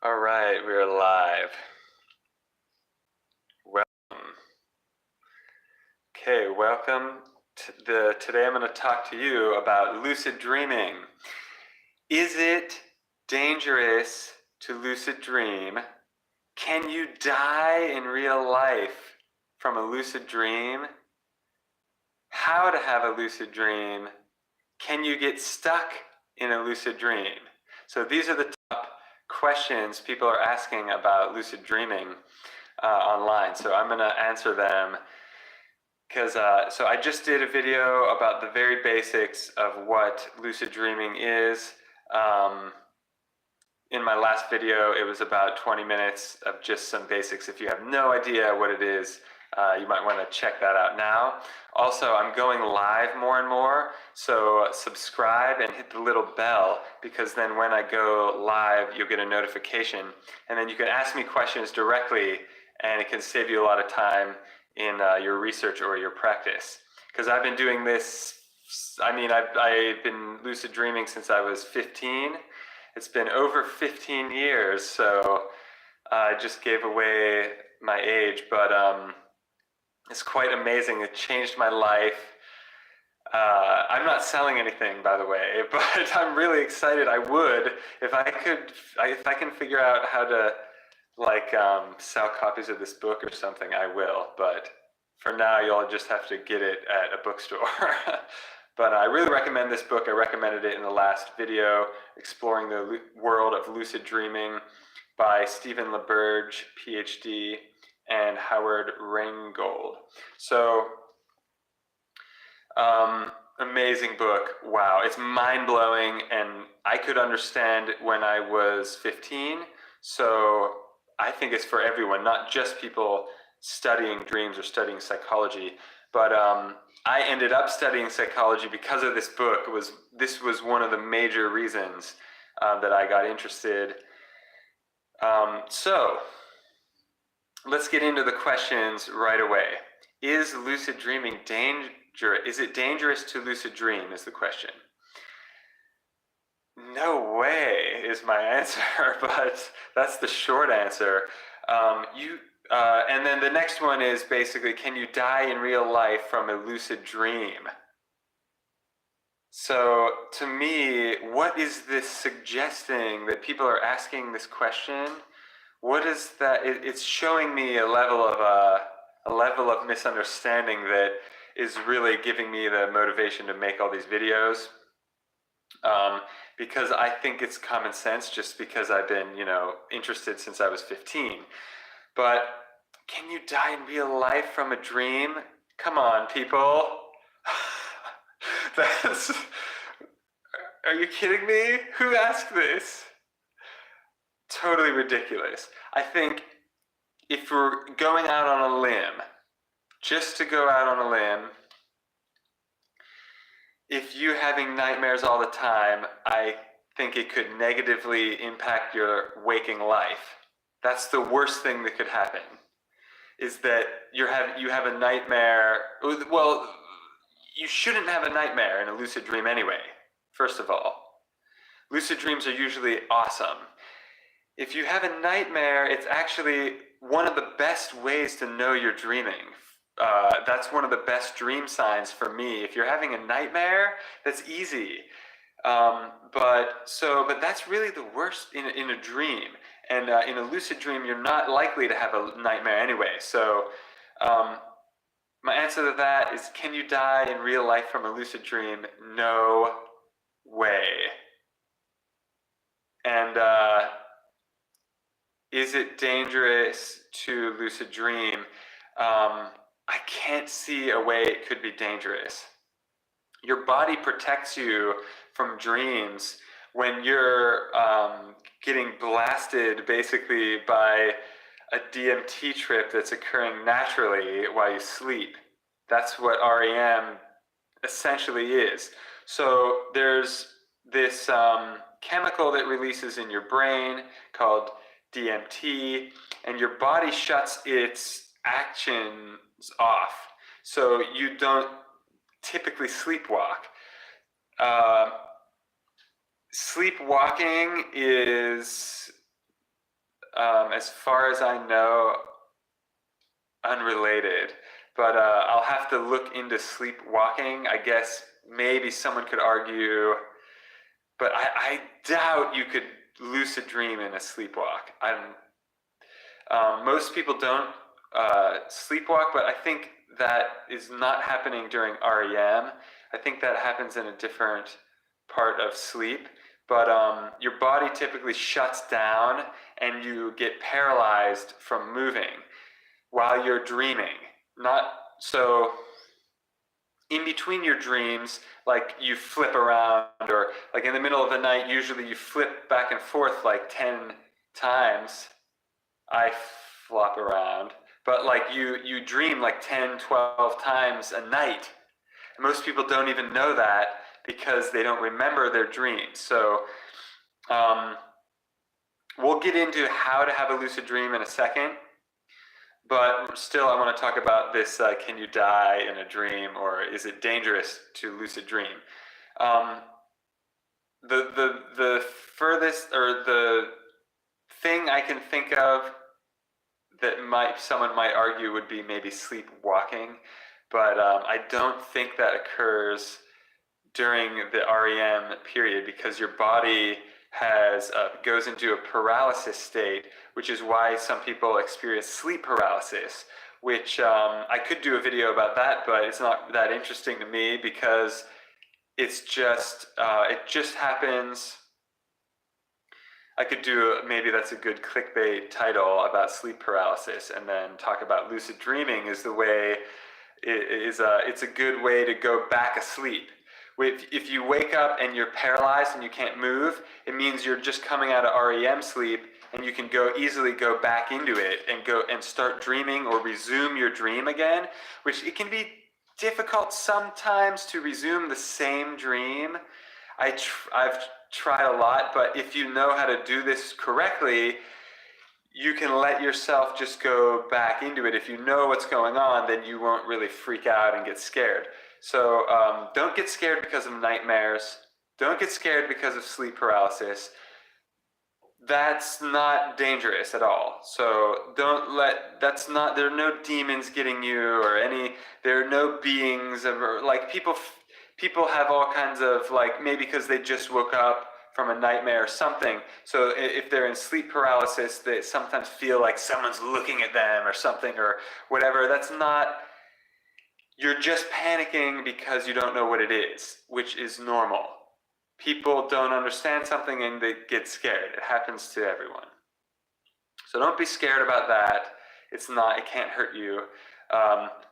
All right, we're live. Welcome. Okay, welcome. Today I'm going to talk to you about lucid dreaming. Is it dangerous to lucid dream? Can you die in real life from a lucid dream? How to have a lucid dream? Can you get stuck in a lucid dream? So these are the top questions people are asking about lucid dreaming online. So I'm going to answer them because so I just did a video about the very basics of what lucid dreaming is. In my last video, it was about 20 minutes of just some basics. If you have no idea what it is, you might want to check that out now. Also, I'm going live more and more, so subscribe and hit the little bell, because then when I go live, you'll get a notification, and then you can ask me questions directly, and it can save you a lot of time in your research or your practice. Because I've been doing this, I've been lucid dreaming since I was 15. It's been over 15 years, so I just gave away my age, but it's quite amazing. It changed my life. I'm not selling anything, by the way, but I'm really excited. I would, if I can figure out how to sell copies of this book or something, I will. But for now, you'll just have to get it at a bookstore. But I really recommend this book. I recommended it in the last video, Exploring the World of Lucid Dreaming by Stephen LaBerge, PhD, and Howard Ringgold. So, amazing book. Wow, it's mind-blowing, and I could understand when I was 15, so I think it's for everyone, not just people studying dreams or studying psychology. But I ended up studying psychology because of this book. This was one of the major reasons that I got interested. So let's get into the questions right away. Is lucid dreaming dangerous? Is it dangerous to lucid dream is the question. No way is my answer, but that's the short answer. And then the next one is basically, can you die in real life from a lucid dream? So to me, what is this suggesting that people are asking this question? What is that? It's showing me a level of misunderstanding that is really giving me the motivation to make all these videos. Because I think it's common sense, just because I've been, interested since I was 15. But can you die in real life from a dream? Come on, people. Are you kidding me? Who asked this? Totally ridiculous. I think if we're going out on a limb, just to go out on a limb, if you're having nightmares all the time, I think it could negatively impact your waking life. That's the worst thing that could happen, is that you have a nightmare. Well, you shouldn't have a nightmare in a lucid dream anyway, first of all. Lucid dreams are usually awesome. If you have a nightmare, it's actually one of the best ways to know you're dreaming. That's one of the best dream signs for me. If you're having a nightmare, that's easy. But that's really the worst in a dream. And in a lucid dream, you're not likely to have a nightmare anyway. So my answer to that is, can you die in real life from a lucid dream? No way. And is it dangerous to lucid dream? I can't see a way it could be dangerous. Your body protects you from dreams when you're getting blasted basically by a DMT trip that's occurring naturally while you sleep. That's what REM essentially is. So there's this chemical that releases in your brain called DMT, and your body shuts its actions off. So you don't typically sleepwalk. Sleepwalking is as far as I know, unrelated. But I'll have to look into sleepwalking. I guess maybe someone could argue, but I doubt you could lucid dream in a sleepwalk. Most people don't sleepwalk, but I think that is not happening during REM. I think that happens in a different part of sleep. But your body typically shuts down and you get paralyzed from moving while you're dreaming. Not so in between your dreams, like you flip around, or like in the middle of the night, usually you flip back and forth like 10 times. I flop around, but like you dream like 10, 12 times a night. And most people don't even know that because they don't remember their dreams. So we'll get into how to have a lucid dream in a second. But still, I want to talk about this, can you die in a dream, or is it dangerous to lucid dream? The furthest, or the thing I can think of that someone might argue would be maybe sleepwalking, but I don't think that occurs during the REM period because your body goes into a paralysis state, which is why some people experience sleep paralysis, which I could do a video about that, but it's not that interesting to me because it's just it just happens. I could do, maybe that's a good clickbait title about sleep paralysis, and then talk about lucid dreaming is the way, it's a good way to go back asleep. If you wake up and you're paralyzed and you can't move, it means you're just coming out of REM sleep, and you can easily go back into it and start dreaming or resume your dream again, which it can be difficult sometimes to resume the same dream. I've tried a lot, but if you know how to do this correctly, you can let yourself just go back into it. If you know what's going on, then you won't really freak out and get scared. So don't get scared because of nightmares. Don't get scared because of sleep paralysis. That's not dangerous at all. So there are no demons getting you, or there are no beings, like people have all kinds of, like, maybe because they just woke up from a nightmare or something. So if they're in sleep paralysis, they sometimes feel like someone's looking at them or something or whatever. You're just panicking because you don't know what it is, which is normal. People don't understand something and they get scared. It happens to everyone. So don't be scared about that. It can't hurt you.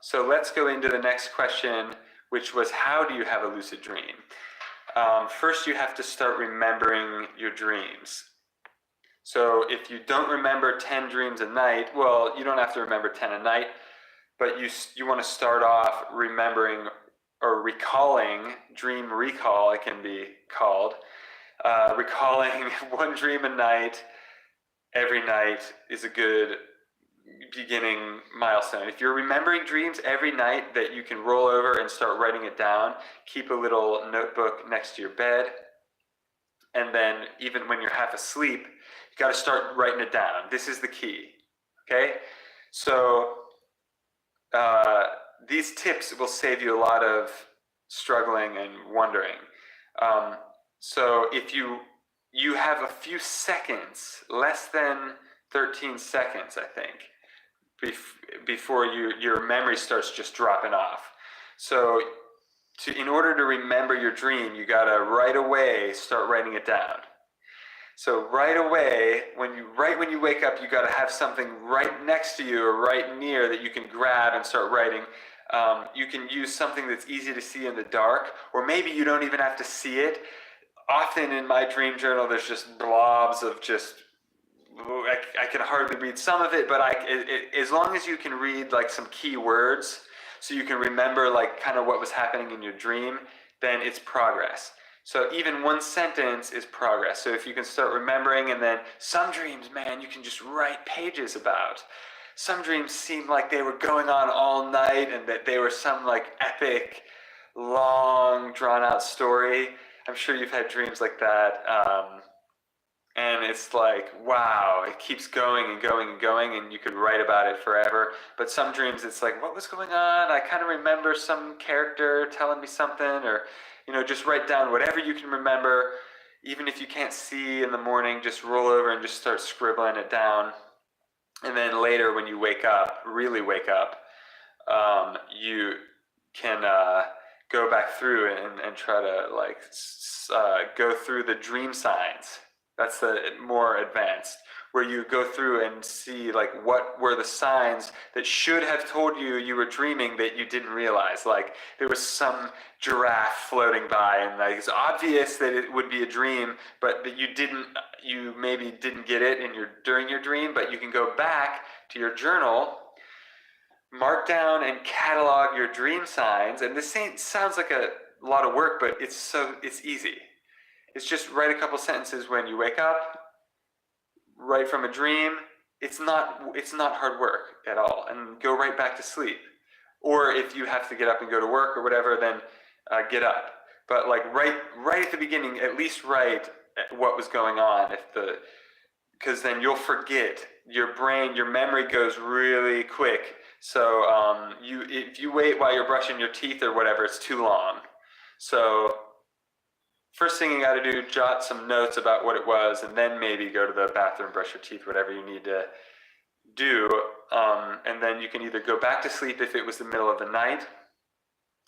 So let's go into the next question, which was, how do you have a lucid dream? First, you have to start remembering your dreams. So if you don't remember 10 dreams a night, well, you don't have to remember 10 a night, but you want to start off remembering or recalling, dream recall it can be called. Recalling one dream a night every night is a good beginning milestone. If you're remembering dreams every night that you can roll over and start writing it down, keep a little notebook next to your bed, and then even when you're half asleep, you got to start writing it down. This is the key, okay? So these tips will save you a lot of struggling and wondering. So if you have a few seconds, less than 13 seconds, I think, before your memory starts just dropping off. So in order to remember your dream, you gotta right away start writing it down. So right away, when you wake up, you gotta have something right next to you or right near that you can grab and start writing. You can use something that's easy to see in the dark, or maybe you don't even have to see it. Often in my dream journal, there's just blobs of I can hardly read some of it, but as long as you can read like some key words, so you can remember like kind of what was happening in your dream, then it's progress. So even one sentence is progress. So if you can start remembering, and then some dreams, man, you can just write pages about. Some dreams seem like they were going on all night and that they were some like epic, long, drawn out story. I'm sure you've had dreams like that. And it's like, wow, it keeps going and going and going, and you could write about it forever. But some dreams, it's like, what was going on? I kind of remember some character telling me something, or, just write down whatever you can remember. Even if you can't see in the morning, just roll over and just start scribbling it down. And then later when you wake up, really wake up, you can go back through and try to go through the dream signs. That's the more advanced, where you go through and see like what were the signs that should have told you were dreaming that you didn't realize. Like there was some giraffe floating by, and like it's obvious that it would be a dream, but that you maybe didn't get it during your dream. But you can go back to your journal, mark down and catalog your dream signs. And this sounds like a lot of work, but it's easy. It's just write a couple sentences when you wake up, write from a dream. It's not hard work at all, and go right back to sleep. Or if you have to get up and go to work or whatever, then get up. But like right at the beginning, at least write what was going on, because then you'll forget. Your memory goes really quick. So if you wait while you're brushing your teeth or whatever, it's too long. So first thing you got to do, jot some notes about what it was, and then maybe go to the bathroom, brush your teeth, whatever you need to do. And then you can either go back to sleep if it was the middle of the night,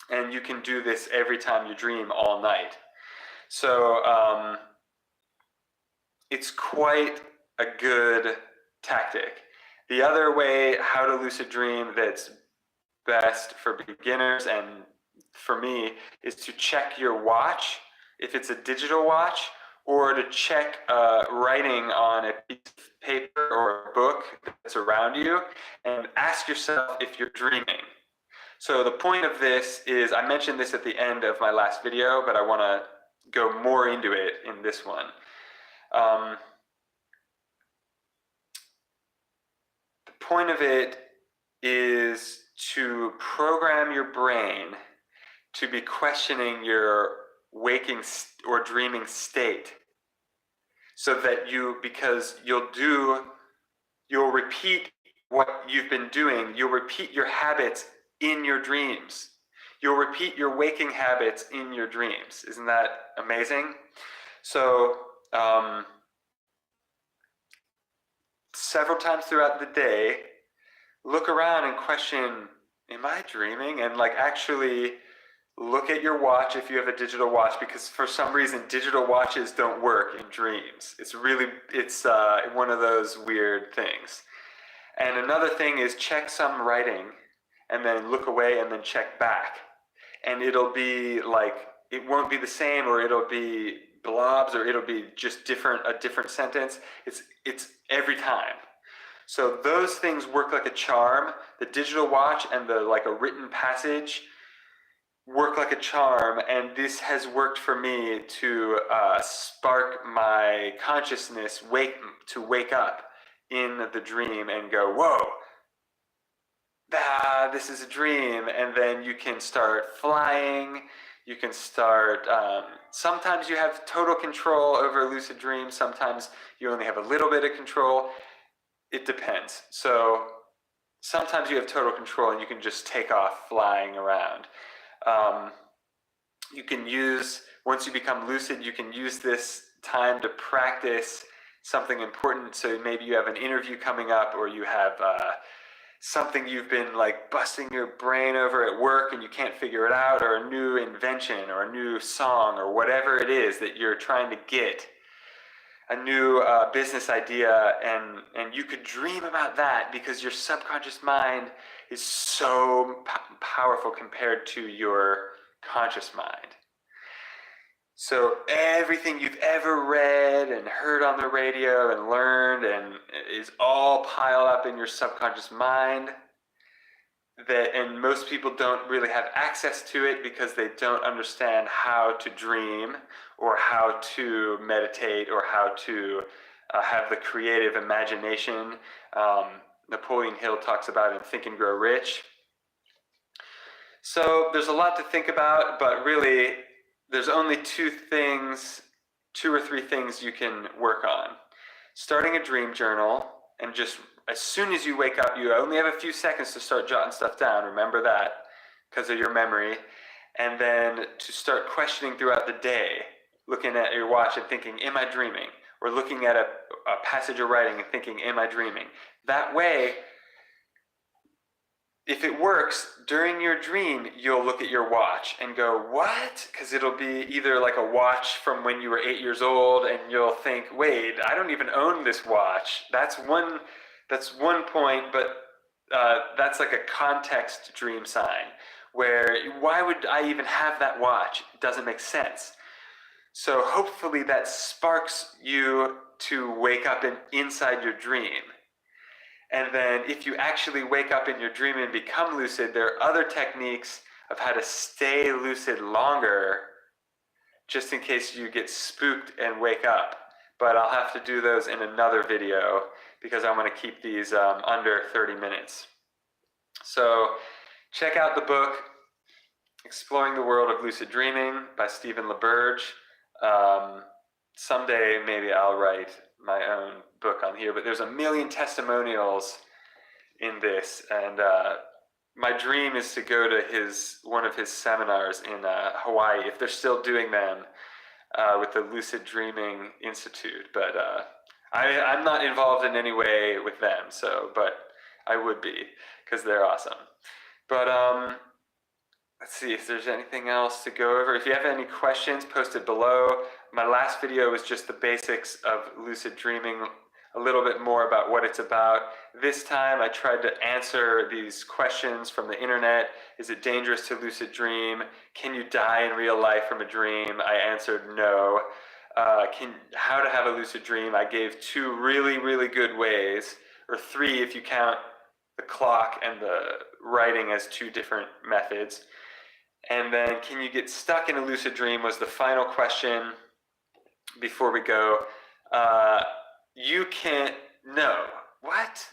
and you can do this every time you dream all night. So it's quite a good tactic. The other way, how to lucid dream, that's best for beginners and for me, is to check your watch, if it's a digital watch, or to check writing on a piece of paper or a book that's around you, and ask yourself if you're dreaming. So the point of this is, I mentioned this at the end of my last video, but I want to go more into it in this one. The point of it is to program your brain to be questioning your waking or dreaming state, so that because you'll repeat what you've been doing. You'll repeat your habits in your dreams. You'll repeat your waking habits in your dreams. Isn't that amazing? So several times throughout the day, look around and question, am I dreaming? And like actually look at your watch if you have a digital watch, because for some reason digital watches don't work in dreams. It's one of those weird things. And another thing is, check some writing and then look away and then check back. And it'll be like, it won't be the same, or it'll be blobs, or it'll be just a different sentence. It's every time. So those things work like a charm. The digital watch and like a written passage work like a charm, and this has worked for me to spark my consciousness to wake up in the dream and go, whoa, this is a dream. And then you can start flying. You can start, sometimes you have total control over lucid dreams. Sometimes you only have a little bit of control. It depends. So sometimes you have total control and you can just take off flying around. You can once you become lucid, you can use this time to practice something important. So maybe you have an interview coming up, or you have something you've been like busting your brain over at work and you can't figure it out, or a new invention or a new song or whatever it is that you're trying to get, a new business idea, and you could dream about that, because your subconscious mind is so powerful compared to your conscious mind. So everything you've ever read and heard on the radio and learned and is all piled up in your subconscious mind, and most people don't really have access to it because they don't understand how to dream, or how to meditate, or how to have the creative imagination. Napoleon Hill talks about in Think and Grow Rich. So there's a lot to think about, but really there's only two things 2 or 3 things you can work on. Starting a dream journal, and just as soon as you wake up, you only have a few seconds to start jotting stuff down. Remember that, because of your memory. And then to start questioning throughout the day, looking at your watch and thinking, am I dreaming? Or looking at a passage of writing and thinking, am I dreaming? That way, if it works, during your dream, you'll look at your watch and go, what? Because it'll be either like a watch from when you were 8 years old, and you'll think, wait, I don't even own this watch. That's one point, but that's like a context dream sign, where why would I even have that watch? It doesn't make sense. So hopefully that sparks you to wake up inside your dream. And then if you actually wake up in your dream and become lucid, there are other techniques of how to stay lucid longer, just in case you get spooked and wake up. But I'll have to do those in another video, because I want to keep these under 30 minutes. So check out the book, Exploring the World of Lucid Dreaming by Stephen LaBerge. Someday maybe I'll write my own book on here, but there's a million testimonials in this, and my dream is to go to one of his seminars in Hawaii, if they're still doing them, with the Lucid Dreaming Institute. But I'm not involved in any way with them, but I would be, because they're awesome. But let's see if there's anything else to go over. If you have any questions, post it below. My last video was just the basics of lucid dreaming, a little bit more about what it's about. This time I tried to answer these questions from the internet. Is it dangerous to lucid dream? Can you die in real life from a dream? I answered no. How to have a lucid dream? I gave 2 really, really good ways, or 3 if you count the clock and the writing as 2 different methods. And then, can you get stuck in a lucid dream was the final question before we go. You can't, no. What?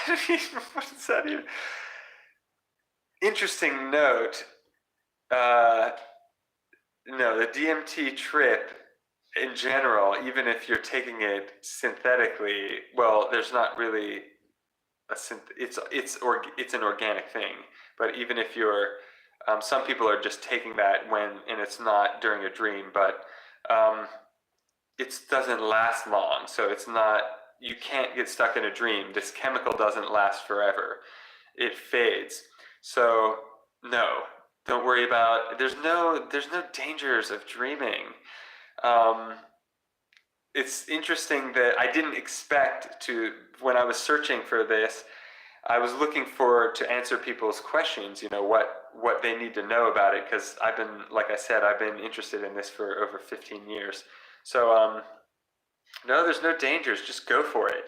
What is that even? Interesting note. No, the DMT Trip in general, even if you're taking it synthetically, well, there's not really it's an organic thing. But even if you're some people are just taking that and it's not during a dream, but it doesn't last long, so it's not, you can't get stuck in a dream. This chemical doesn't last forever. It fades. So no, don't worry about, there's no dangers of dreaming. It's interesting that I didn't expect to, when I was searching for this, I was looking to answer people's questions, what they need to know about it, because I've been, like I said, I've been interested in this for over 15 years. So, no, there's no dangers. Just go for it.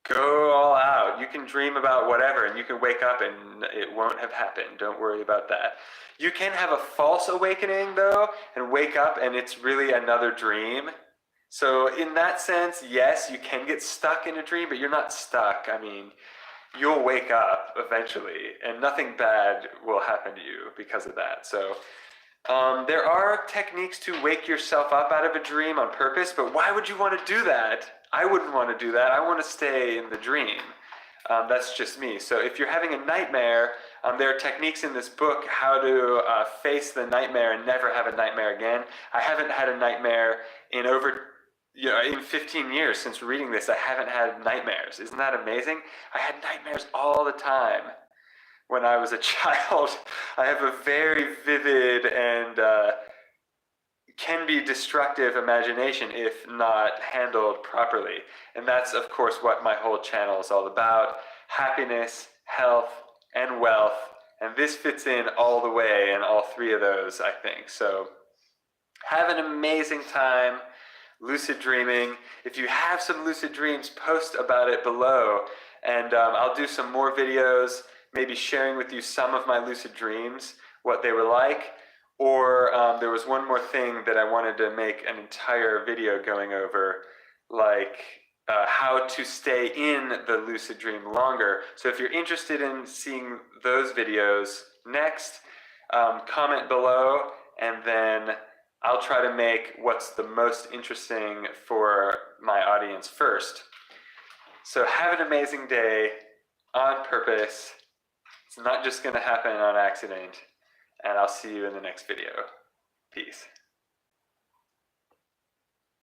Go all out. You can dream about whatever, and you can wake up and it won't have happened. Don't worry about that. You can have a false awakening, though, and wake up and it's really another dream. So in that sense, yes, you can get stuck in a dream, but you're not stuck. I mean, you'll wake up eventually, and nothing bad will happen to you because of that. So there are techniques to wake yourself up out of a dream on purpose, but why would you want to do that? I wouldn't want to do that. I want to stay in the dream. That's just me. So if you're having a nightmare, there are techniques in this book how to face the nightmare and never have a nightmare again. I haven't had a nightmare in in 15 years since reading this. I haven't had nightmares. Isn't that amazing? I had nightmares all the time when I was a child. I have a very vivid and can be destructive imagination if not handled properly. And that's, of course, what my whole channel is all about. Happiness, health, and wealth. And this fits in all the way in all 3 of those, I think. So have an amazing time lucid dreaming. If you have some lucid dreams, post about it below. And I'll do some more videos, maybe sharing with you some of my lucid dreams, what they were like. Or there was one more thing that I wanted to make an entire video going over, like how to stay in the lucid dream longer. So if you're interested in seeing those videos next, comment below, and then I'll try to make what's the most interesting for my audience first. So have an amazing day on purpose. It's not just going to happen on accident. And I'll see you in the next video.